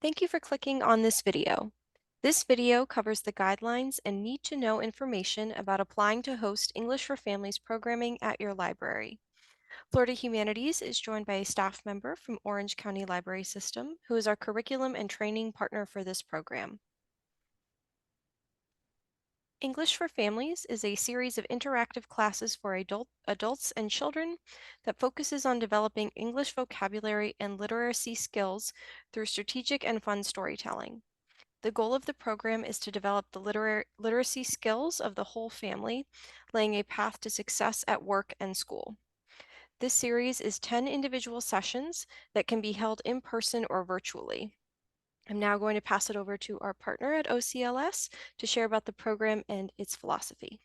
Thank you for clicking on this video. This video covers the guidelines and need-to-know information about applying to host English for Families programming at your library. Florida Humanities is joined by a staff member from Orange County Library System, who is our curriculum and training partner for this program. English for Families is a series of interactive classes for adults and children that focuses on developing English vocabulary and literacy skills through strategic and fun storytelling. The goal of the program is to develop the literacy skills of the whole family, laying a path to success at work and school. This series is 10 individual sessions that can be held in person or virtually. I'm now going to pass it over to our partner at OCLS to share about the program and its philosophy.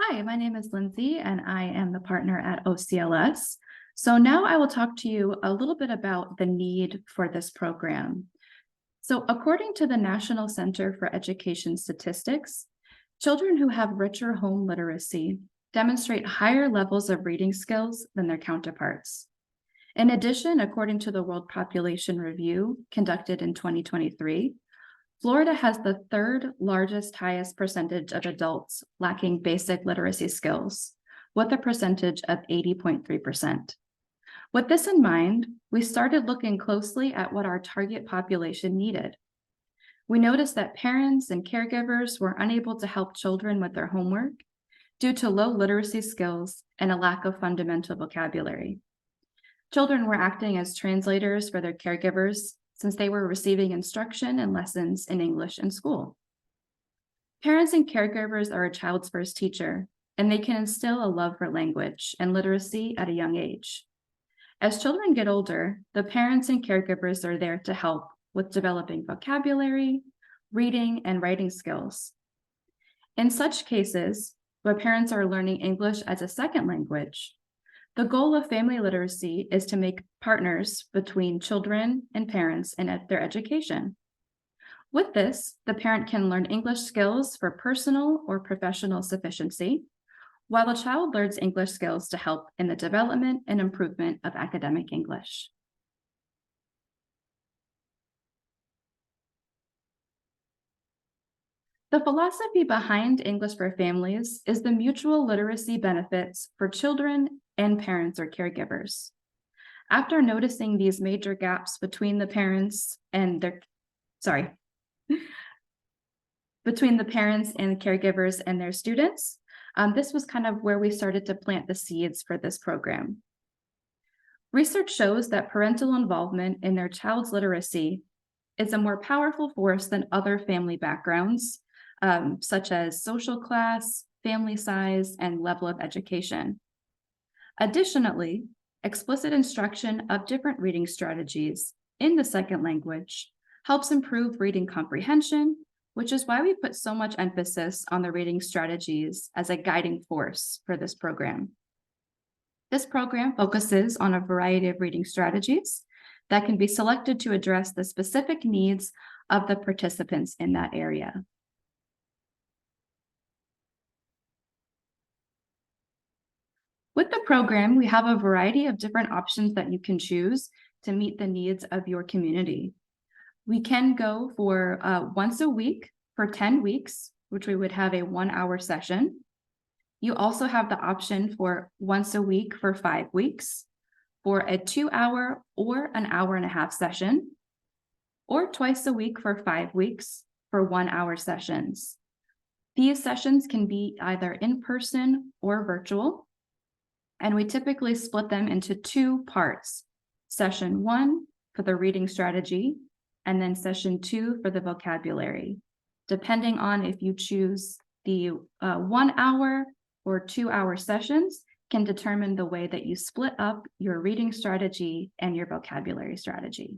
Hi, my name is Lindsay, and I am the partner at OCLS. So now I will talk to you a little bit about the need for this program. So according to the National Center for Education Statistics, children who have richer home literacy demonstrate higher levels of reading skills than their counterparts. In addition, according to the World Population Review conducted in 2023, Florida has the third largest highest percentage of adults lacking basic literacy skills, with a percentage of 80.3%. With this in mind, we started looking closely at what our target population needed. We noticed that parents and caregivers were unable to help children with their homework due to low literacy skills and a lack of fundamental vocabulary. Children were acting as translators for their caregivers since they were receiving instruction and lessons in English in school. Parents and caregivers are a child's first teacher, and they can instill a love for language and literacy at a young age. As children get older, the parents and caregivers are there to help with developing vocabulary, reading, and writing skills. In such cases, where parents are learning English as a second language, the goal of family literacy is to make partners between children and parents in their education. With this, the parent can learn English skills for personal or professional sufficiency, while the child learns English skills to help in the development and improvement of academic English. The philosophy behind English for Families is the mutual literacy benefits for children and parents or caregivers. After noticing these major gaps between the parents and between the parents and caregivers and their students, this was kind of where we started to plant the seeds for this program. Research shows that parental involvement in their child's literacy is a more powerful force than other family backgrounds, such as social class, family size, and level of education. Additionally, explicit instruction of different reading strategies in the second language helps improve reading comprehension, which is why we put so much emphasis on the reading strategies as a guiding force for this program. This program focuses on a variety of reading strategies that can be selected to address the specific needs of the participants in that area. With the program, we have a variety of different options that you can choose to meet the needs of your community. We can go for once a week for 10 weeks, which we would have a 1-hour session. You also have the option for once a week for 5 weeks, for a 2-hour or an hour-and-a-half session, or twice a week for 5 weeks for 1-hour sessions. These sessions can be either in person or virtual, and we typically split them into 2 parts. Session 1 for the reading strategy, and then session 2 for the vocabulary, depending on if you choose the 1-hour or 2-hour sessions can determine the way that you split up your reading strategy and your vocabulary strategy.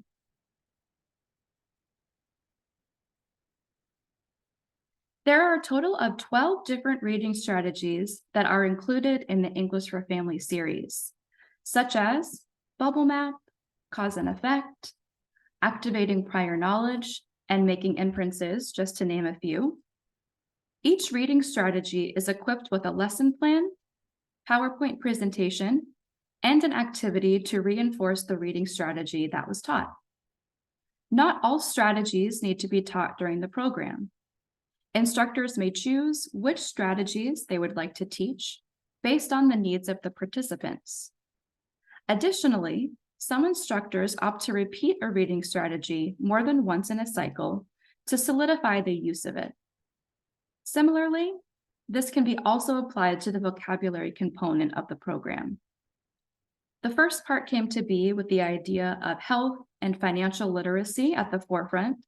There are a total of 12 different reading strategies that are included in the English for Families series, such as bubble map, cause and effect, activating prior knowledge, and making inferences, just to name a few. Each reading strategy is equipped with a lesson plan, PowerPoint presentation, and an activity to reinforce the reading strategy that was taught. Not all strategies need to be taught during the program. Instructors may choose which strategies they would like to teach based on the needs of the participants. Additionally, some instructors opt to repeat a reading strategy more than once in a cycle to solidify the use of it. Similarly, this can be also applied to the vocabulary component of the program. The first part came to be with the idea of health and financial literacy at the forefront,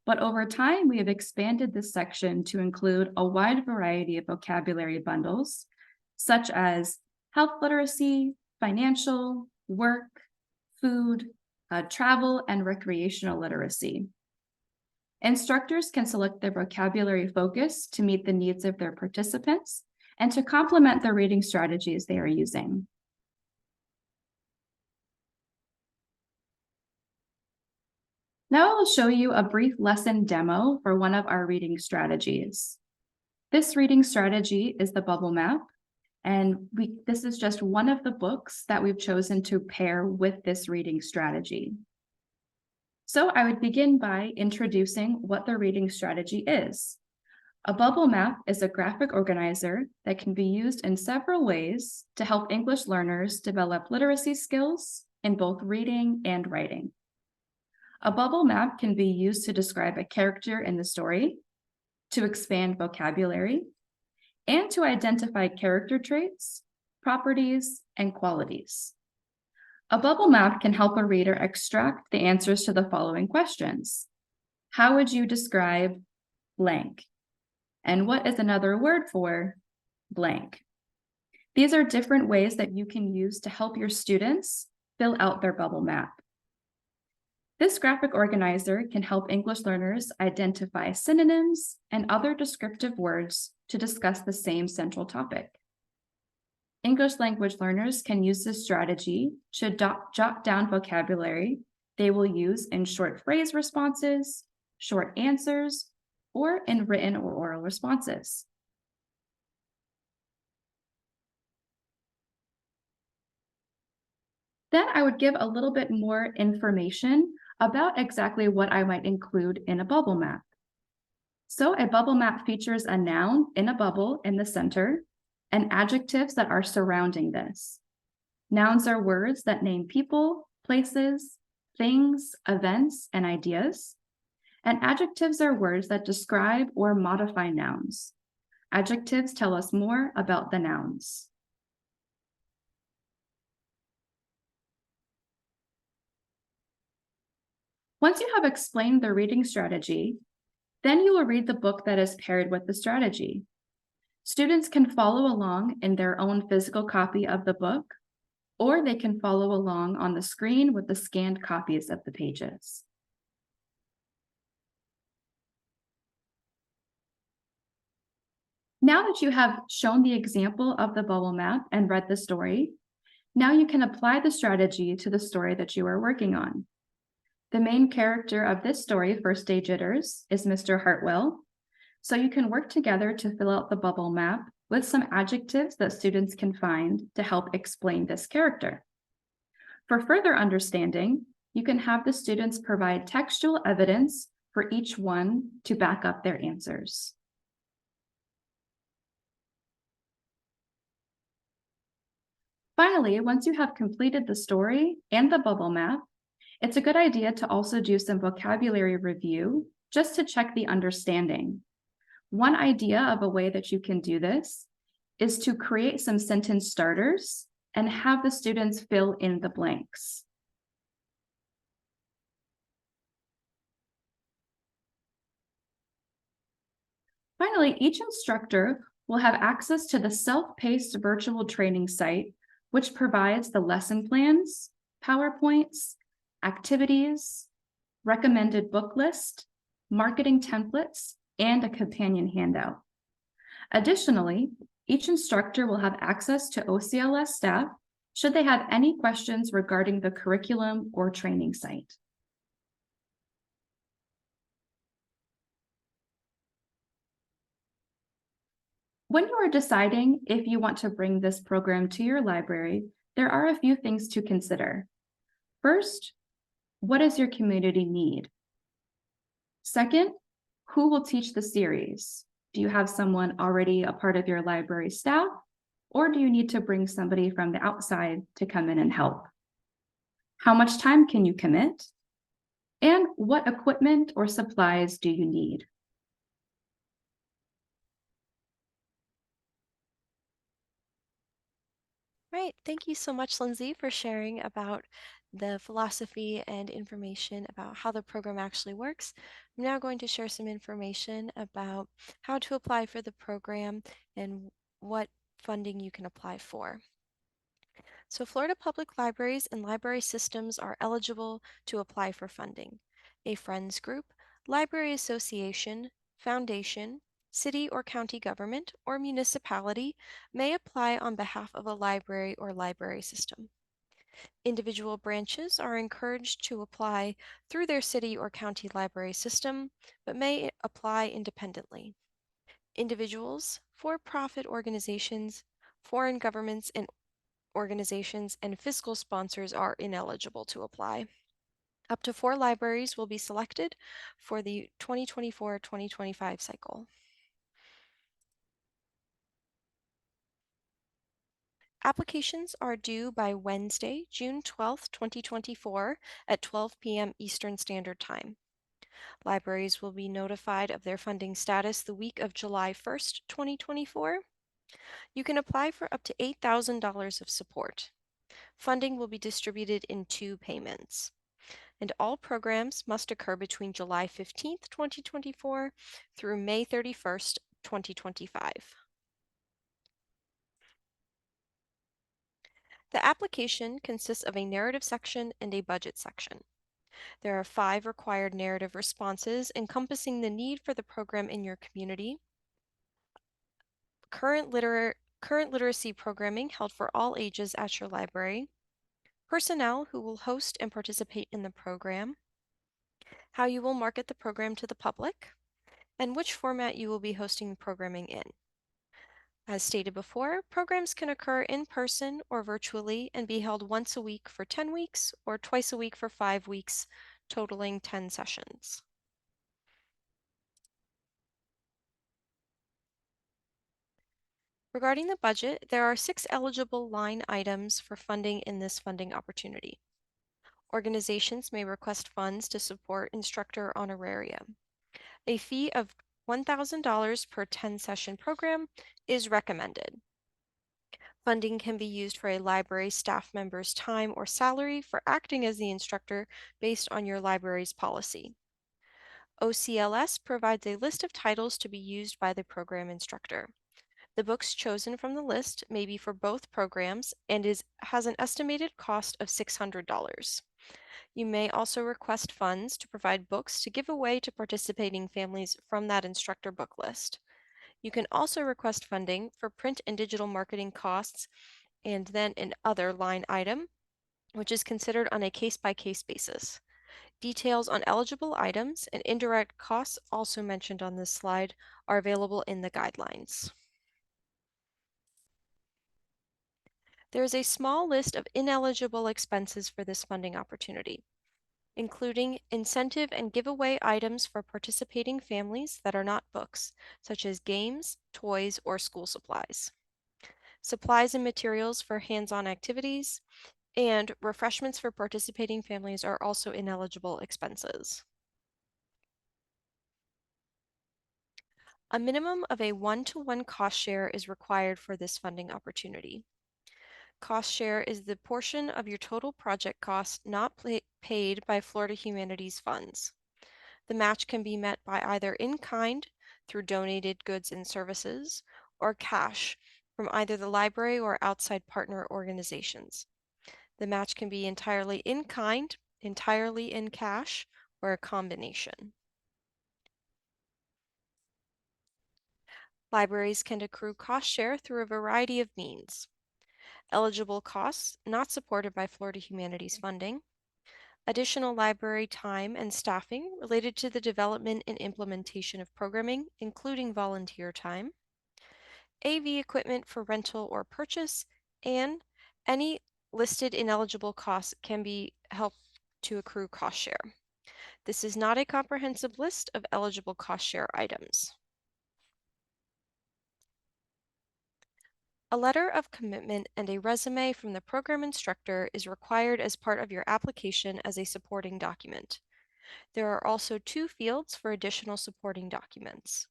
but over time we have expanded this section to include a wide variety of vocabulary bundles, such as health literacy, financial, work, food, travel, and recreational literacy. Instructors can select their vocabulary focus to meet the needs of their participants and to complement the reading strategies they are using. Now I'll show you a brief lesson demo for one of our reading strategies. This reading strategy is the bubble map, and this is just one of the books that we've chosen to pair with this reading strategy. So I would begin by introducing what the reading strategy is. A bubble map is a graphic organizer that can be used in several ways to help English learners develop literacy skills in both reading and writing. A bubble map can be used to describe a character in the story, to expand vocabulary, and to identify character traits, properties, and qualities. A bubble map can help a reader extract the answers to the following questions. How would you describe blank? And what is another word for blank? These are different ways that you can use to help your students fill out their bubble map. This graphic organizer can help English learners identify synonyms and other descriptive words to discuss the same central topic. English language learners can use this strategy to jot down vocabulary they will use in short phrase responses, short answers, or in written or oral responses. Then I would give a little bit more information about exactly what I might include in a bubble map. So a bubble map features a noun in a bubble in the center and adjectives that are surrounding this. Nouns are words that name people, places, things, events, and ideas. And adjectives are words that describe or modify nouns. Adjectives tell us more about the nouns. Once you have explained the reading strategy, then you will read the book that is paired with the strategy. Students can follow along in their own physical copy of the book, or they can follow along on the screen with the scanned copies of the pages. Now that you have shown the example of the bubble map and read the story, now you can apply the strategy to the story that you are working on. The main character of this story for Stage Jitters is Mr. Hartwell, so you can work together to fill out the bubble map with some adjectives that students can find to help explain this character. For further understanding, you can have the students provide textual evidence for each one to back up their answers. Finally, once you have completed the story and the bubble map, it's a good idea to also do some vocabulary review just to check the understanding. One idea of a way that you can do this is to create some sentence starters and have the students fill in the blanks. Finally, each instructor will have access to the self-paced virtual training site, which provides the lesson plans, PowerPoints, activities, recommended book list, marketing templates, and a companion handout. Additionally, each instructor will have access to OCLS staff should they have any questions regarding the curriculum or training site. When you are deciding if you want to bring this program to your library, There are a few things to consider. First, what does your community need? Second, who will teach the series? Do you have someone already a part of your library staff, or do you need to bring somebody from the outside to come in and help? How much time can you commit? And what equipment or supplies do you need? Right. Thank you so much, Lindsay, for sharing about the philosophy and information about how the program actually works. I'm now going to share some information about how to apply for the program and what funding you can apply for. So Florida Public Libraries and library systems are eligible to apply for funding. A Friends Group, Library Association, Foundation, city or county government, or municipality may apply on behalf of a library or library system. Individual branches are encouraged to apply through their city or county library system, but may apply independently. Individuals, for-profit organizations, foreign governments and organizations, and fiscal sponsors are ineligible to apply. Up to 4 libraries will be selected for the 2024-2025 cycle. Applications are due by Wednesday, June 12th, 2024 at 12 p.m. Eastern Standard Time. Libraries will be notified of their funding status the week of July 1st, 2024. You can apply for up to $8,000 of support. Funding will be distributed in 2 payments, and all programs must occur between July 15th, 2024 through May 31st, 2025. The application consists of a narrative section and a budget section. There are 5 required narrative responses encompassing the need for the program in your community, current literacy programming held for all ages at your library, personnel who will host and participate in the program, how you will market the program to the public, and which format you will be hosting programming in. As stated before, programs can occur in person or virtually and be held once a week for 10 weeks or twice a week for 5 weeks, totaling 10 sessions. Regarding the budget, there are 6 eligible line items for funding in this funding opportunity. Organizations may request funds to support instructor honoraria. A fee of $1,000 per 10-session program is recommended. Funding can be used for a library staff member's time or salary for acting as the instructor based on your library's policy. OCLS provides a list of titles to be used by the program instructor. The books chosen from the list may be for both programs and has an estimated cost of $600. You may also request funds to provide books to give away to participating families from that instructor book list. You can also request funding for print and digital marketing costs and then an other line item, which is considered on a case-by-case basis. Details on eligible items and indirect costs also mentioned on this slide are available in the guidelines. There is a small list of ineligible expenses for this funding opportunity, including incentive and giveaway items for participating families that are not books, such as games, toys, or school supplies. Supplies and materials for hands-on activities, and refreshments for participating families are also ineligible expenses. A minimum of a 1-to-1 cost share is required for this funding opportunity. Cost share is the portion of your total project cost not paid by Florida Humanities funds. The match can be met by either in kind through donated goods and services or cash from either the library or outside partner organizations. The match can be entirely in kind, entirely in cash, or a combination. Libraries can accrue cost share through a variety of means. Eligible costs not supported by Florida Humanities funding, additional library time and staffing related to the development and implementation of programming, including volunteer time, AV equipment for rental or purchase, and any listed ineligible costs can be helped to accrue cost share. This is not a comprehensive list of eligible cost share items. A letter of commitment and a resume from the program instructor is required as part of your application as a supporting document. There are also 2 fields for additional supporting documents.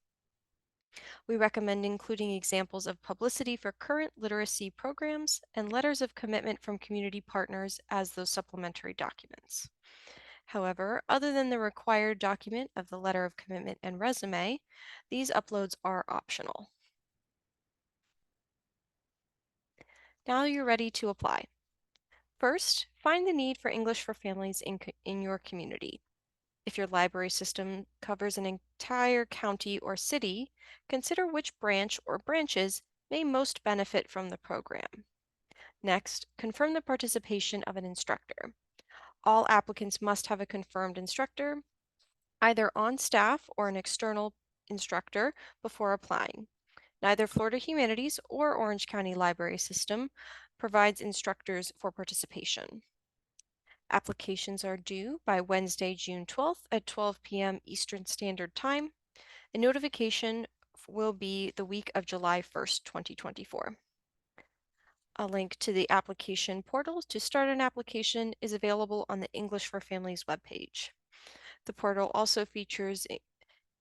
We recommend including examples of publicity for current literacy programs and letters of commitment from community partners as those supplementary documents. However, other than the required document of the letter of commitment and resume, these uploads are optional. Now you're ready to apply. First, find the need for English for Families in your community. If your library system covers an entire county or city, consider which branch or branches may most benefit from the program. Next, confirm the participation of an instructor. All applicants must have a confirmed instructor, either on staff or an external instructor, before applying. Neither Florida Humanities or Orange County Library System provides instructors for participation. Applications are due by Wednesday, June 12th at 12 p.m. Eastern Standard Time. A notification will be the week of July 1st, 2024. A link to the application portal to start an application is available on the English for Families webpage. The portal also features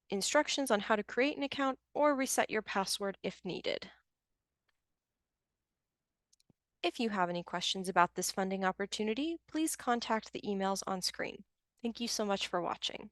instructions on how to create an account or reset your password if needed. If you have any questions about this funding opportunity, please contact the emails on screen. Thank you so much for watching.